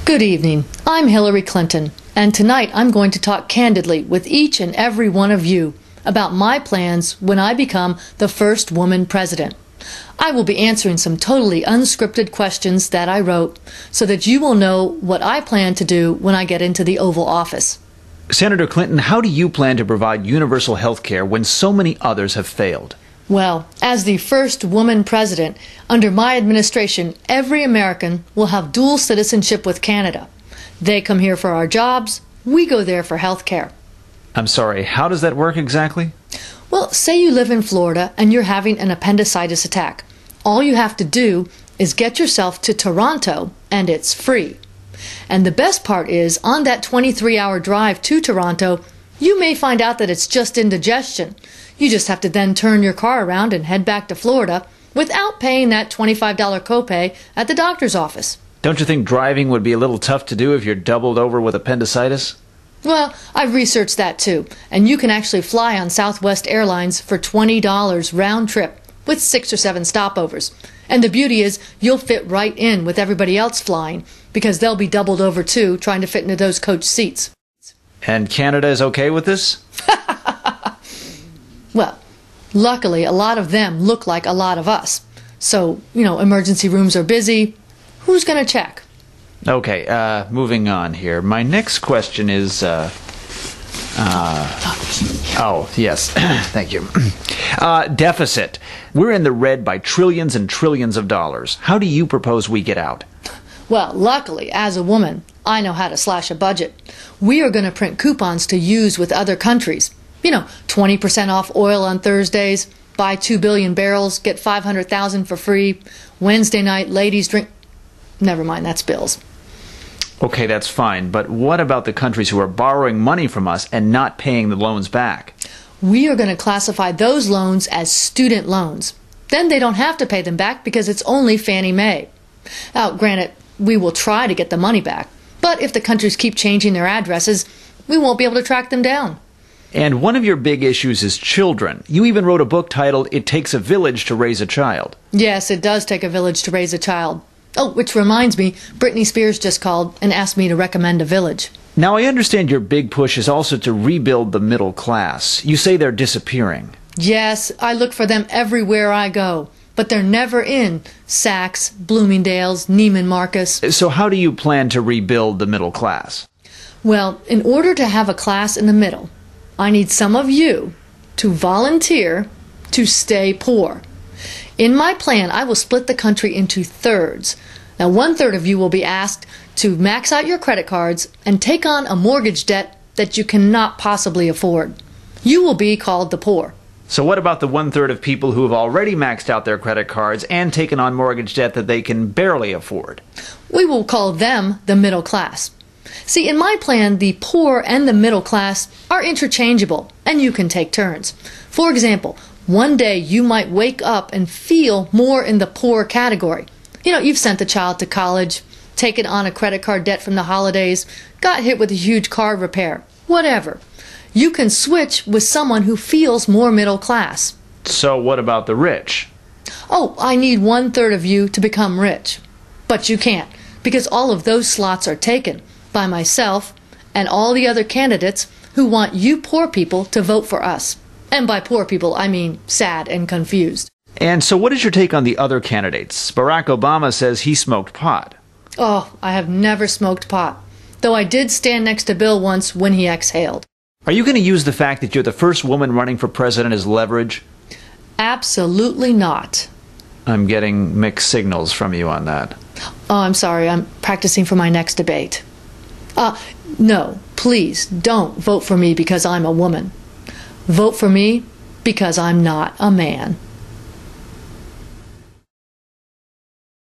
Good evening. I'm Hillary Clinton, and tonight I'm going to talk candidly with each and every one of you about my plans when I become the first woman president. I will be answering some totally unscripted questions that I wrote so that you will know what I plan to do when I get into the Oval Office. Senator Clinton, how do you plan to provide universal health care when so many others have failed? Well, as the first woman president, under my administration, every American will have dual citizenship with Canada. They come here for our jobs, we go there for health care. I'm sorry, how does that work exactly? Well, say you live in Florida and you're having an appendicitis attack. All you have to do is get yourself to Toronto and it's free. And the best part is, on that 23-hour drive to Toronto, you may find out that it's just indigestion. You just have to then turn your car around and head back to Florida without paying that $25 copay at the doctor's office. Don't you think driving would be a little tough to do if you're doubled over with appendicitis? Well, I've researched that too, and you can actually fly on Southwest Airlines for $20 round trip with 6 or 7 stopovers. And the beauty is you'll fit right in with everybody else flying because they'll be doubled over too, trying to fit into those coach seats. And Canada is okay with this? Well, luckily a lot of them look like a lot of us. So, emergency rooms are busy. Who's going to check? Okay, moving on here. My next question is, oh, yes, thank you. Deficit. We're in the red by trillions and trillions of dollars. How do you propose we get out? Well, luckily, as a woman, I know how to slash a budget. We are going to print coupons to use with other countries. 20% off oil on Thursdays, buy 2 billion barrels, get 500,000 for free. Wednesday night, ladies drink... Never mind, that's bills. Okay, that's fine, but what about the countries who are borrowing money from us and not paying the loans back? We are going to classify those loans as student loans. Then they don't have to pay them back because it's only Fannie Mae. Now, granted, we will try to get the money back, but if the countries keep changing their addresses, we won't be able to track them down. And one of your big issues is children. You even wrote a book titled, It Takes a Village to Raise a Child. Yes, it does take a village to raise a child. Oh, which reminds me, Britney Spears just called and asked me to recommend a village. Now, I understand your big push is also to rebuild the middle class. You say they're disappearing. Yes, I look for them everywhere I go, but they're never in Saks, Bloomingdale's, Neiman Marcus. So how do you plan to rebuild the middle class? Well, in order to have a class in the middle, I need some of you to volunteer to stay poor. In my plan, I will split the country into thirds. Now, 1/3 of you will be asked to max out your credit cards and take on a mortgage debt that you cannot possibly afford. You will be called the poor. So what about the 1/3 of people who have already maxed out their credit cards and taken on mortgage debt that they can barely afford? We will call them the middle class. See, in my plan, the poor and the middle class are interchangeable, and you can take turns. For example, one day you might wake up and feel more in the poor category. You've sent a child to college, taken on a credit card debt from the holidays, got hit with a huge car repair, whatever. You can switch with someone who feels more middle class. So what about the rich? Oh, I need 1/3 of you to become rich. But you can't, because all of those slots are taken by myself and all the other candidates who want you poor people to vote for us. And by poor people, I mean sad and confused. And so what is your take on the other candidates? Barack Obama says he smoked pot. Oh, I have never smoked pot, though I did stand next to Bill once when he exhaled. Are you going to use the fact that you're the first woman running for president as leverage? Absolutely not. I'm getting mixed signals from you on that. Oh, I'm sorry. I'm practicing for my next debate. No, please don't vote for me because I'm a woman. Vote for me because I'm not a man.